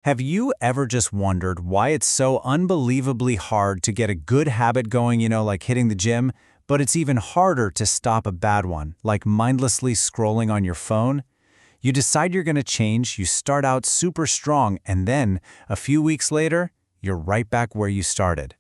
Have you ever just wondered why it's so unbelievably hard to get a good habit going, like hitting the gym, but it's even harder to stop a bad one, like mindlessly scrolling on your phone? You decide you're going to change, you start out super strong, and then, a few weeks later, you're right back where you started.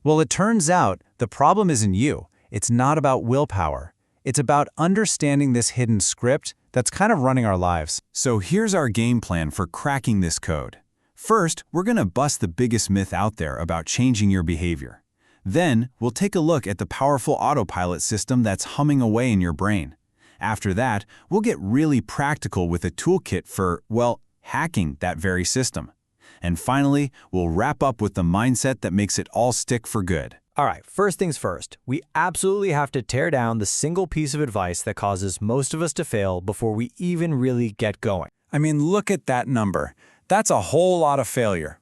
Well, it turns out the problem isn't you. It's not about willpower. It's about understanding this hidden script that's kind of running our lives. So here's our game plan for cracking this code. First, we're going to bust the biggest myth out there about changing your behavior. Then, we'll take a look at the powerful autopilot system that's humming away in your brain. After that, we'll get really practical with a toolkit for, well, hacking that very system. And finally, we'll wrap up with the mindset that makes it all stick for good. All right, first things first, we absolutely have to tear down the single piece of advice that causes most of us to fail before we even really get going. I mean, look at that number. That's a whole lot of failure.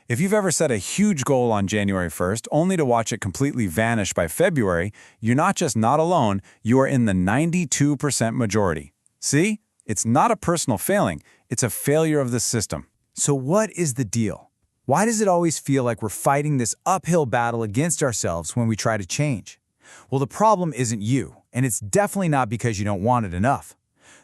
If you've ever set a huge goal on January 1st, only to watch it completely vanish by February, you're not just not alone, you are in the 92% majority. See? It's not a personal failing, it's a failure of the system. So what is the deal? Why does it always feel like we're fighting this uphill battle against ourselves when we try to change? Well, the problem isn't you, and it's definitely not because you don't want it enough.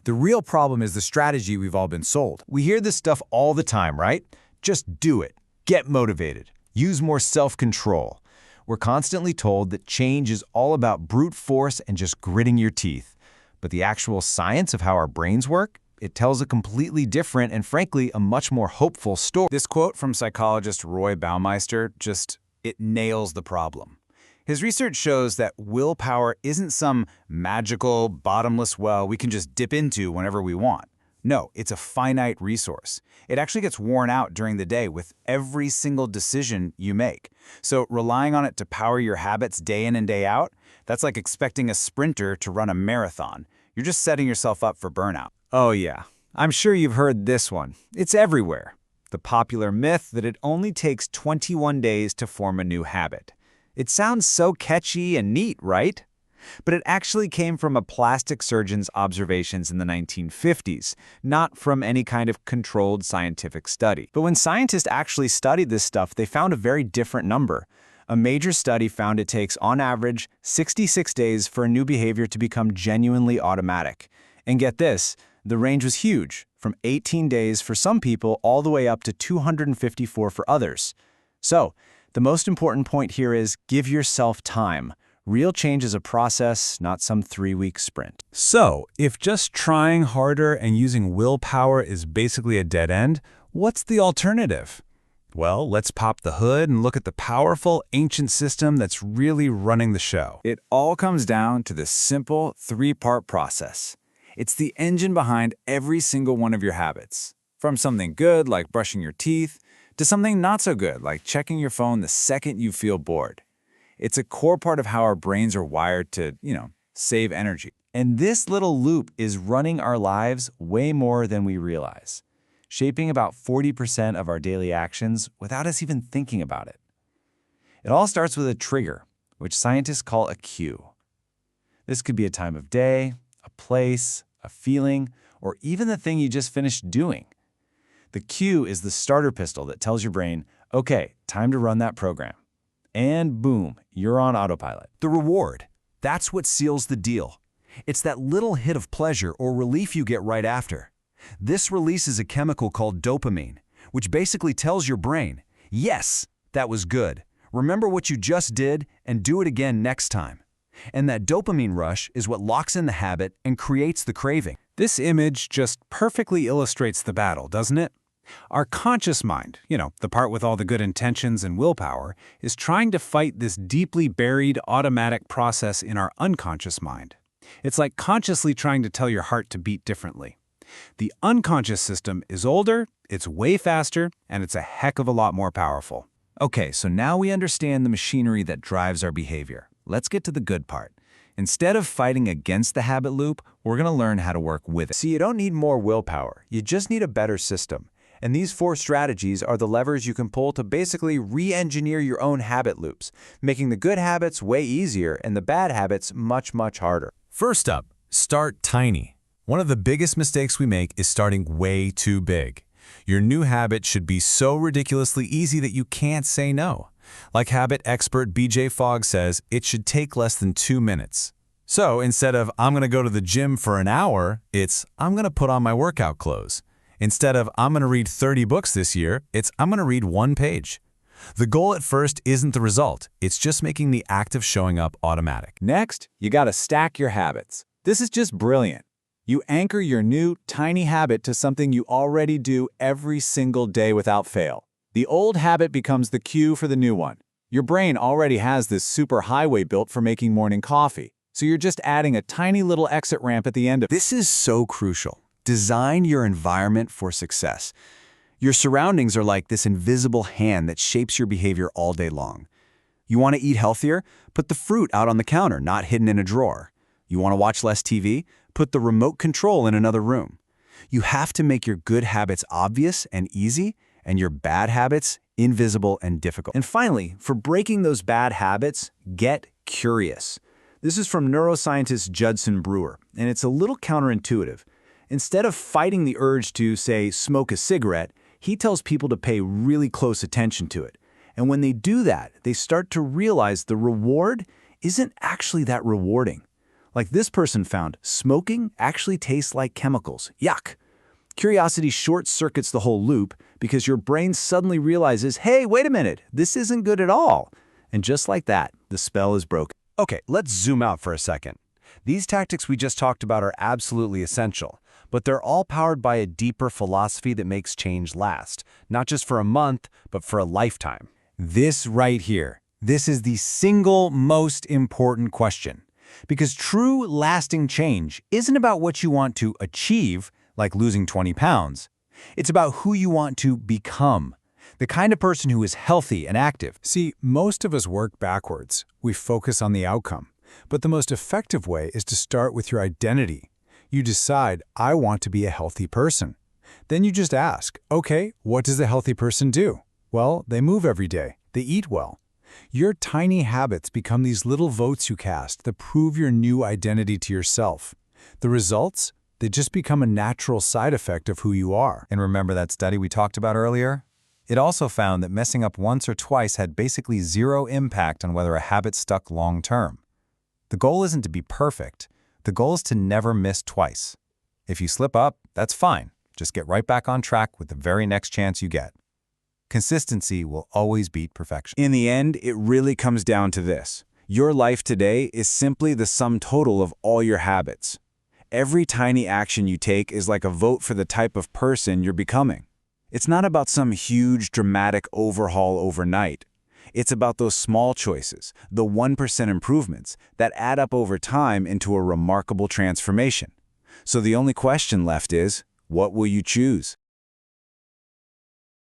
The real problem is the strategy we've all been sold. We hear this stuff all the time, right? Just do it. Get motivated. Use more self-control. We're constantly told that change is all about brute force and just gritting your teeth. But the actual science of how our brains work, it tells a completely different and frankly, a much more hopeful story. This quote from psychologist Roy Baumeister it nails the problem. His research shows that willpower isn't some magical, bottomless well we can just dip into whenever we want. No, it's a finite resource. It actually gets worn out during the day with every single decision you make. So relying on it to power your habits day in and day out, that's like expecting a sprinter to run a marathon. You're just setting yourself up for burnout. Oh yeah, I'm sure you've heard this one. It's everywhere. The popular myth that it only takes 21 days to form a new habit. It sounds so catchy and neat, right? But it actually came from a plastic surgeon's observations in the 1950s, not from any kind of controlled scientific study. But when scientists actually studied this stuff, they found a very different number. A major study found it takes, on average, 66 days for a new behavior to become genuinely automatic. And get this, the range was huge, from 18 days for some people all the way up to 254 for others. So, the most important point here is give yourself time. Real change is a process, not some 3-week sprint. So, if just trying harder and using willpower is basically a dead end, what's the alternative? Well, let's pop the hood and look at the powerful, ancient system that's really running the show. It all comes down to this simple 3-part process. It's the engine behind every single one of your habits. From something good, like brushing your teeth, to something not so good, like checking your phone the second you feel bored. It's a core part of how our brains are wired to, save energy. And this little loop is running our lives way more than we realize, shaping about 40% of our daily actions without us even thinking about it. It all starts with a trigger, which scientists call a cue. This could be a time of day, a place, a feeling, or even the thing you just finished doing. The cue is the starter pistol that tells your brain, okay, time to run that program. And boom, you're on autopilot. The reward. That's what seals the deal. It's that little hit of pleasure or relief you get right after. This releases a chemical called dopamine, which basically tells your brain, yes, that was good. Remember what you just did and do it again next time. And that dopamine rush is what locks in the habit and creates the craving. This image just perfectly illustrates the battle, doesn't it? Our conscious mind, the part with all the good intentions and willpower, is trying to fight this deeply buried automatic process in our unconscious mind. It's like consciously trying to tell your heart to beat differently. The unconscious system is older, it's way faster, and it's a heck of a lot more powerful. Okay, so now we understand the machinery that drives our behavior. Let's get to the good part. Instead of fighting against the habit loop, we're going to learn how to work with it. See, you don't need more willpower. You just need a better system. And these 4 strategies are the levers you can pull to basically re-engineer your own habit loops, making the good habits way easier and the bad habits much, much harder. First up, start tiny. One of the biggest mistakes we make is starting way too big. Your new habit should be so ridiculously easy that you can't say no. Like habit expert BJ Fogg says, it should take less than 2 minutes. So instead of I'm going to go to the gym for an hour, it's I'm going to put on my workout clothes. Instead of I'm going to read 30 books this year, it's I'm going to read 1 page. The goal at first isn't the result, it's just making the act of showing up automatic. Next, you gotta stack your habits. This is just brilliant. You anchor your new, tiny habit to something you already do every single day without fail. The old habit becomes the cue for the new one. Your brain already has this super highway built for making morning coffee, so you're just adding a tiny little exit ramp at the end of it. This is so crucial. Design your environment for success. Your surroundings are like this invisible hand that shapes your behavior all day long. You want to eat healthier? Put the fruit out on the counter, not hidden in a drawer. You want to watch less TV? Put the remote control in another room. You have to make your good habits obvious and easy, and your bad habits invisible and difficult. And finally, for breaking those bad habits, get curious. This is from neuroscientist Judson Brewer, and it's a little counterintuitive. Instead of fighting the urge to, say, smoke a cigarette, he tells people to pay really close attention to it. And when they do that, they start to realize the reward isn't actually that rewarding. Like this person found, smoking actually tastes like chemicals. Yuck! Curiosity short-circuits the whole loop because your brain suddenly realizes, hey, wait a minute, this isn't good at all. And just like that, the spell is broken. Okay, let's zoom out for a second. These tactics we just talked about are absolutely essential, but they're all powered by a deeper philosophy that makes change last, not just for a month, but for a lifetime. This right here, this is the single most important question. Because true, lasting change isn't about what you want to achieve, like losing 20 pounds. It's about who you want to become, the kind of person who is healthy and active. See, most of us work backwards. We focus on the outcome. But the most effective way is to start with your identity. You decide, I want to be a healthy person. Then you just ask, okay, what does a healthy person do? Well, they move every day. They eat well. Your tiny habits become these little votes you cast that prove your new identity to yourself. The results? They just become a natural side effect of who you are. And remember that study we talked about earlier? It also found that messing up once or twice had basically zero impact on whether a habit stuck long term. The goal isn't to be perfect. The goal is to never miss twice. If you slip up, that's fine. Just get right back on track with the very next chance you get. Consistency will always beat perfection. In the end, it really comes down to this. Your life today is simply the sum total of all your habits. Every tiny action you take is like a vote for the type of person you're becoming. It's not about some huge, dramatic overhaul overnight. It's about those small choices, the 1% improvements that add up over time into a remarkable transformation. So the only question left is, what will you choose?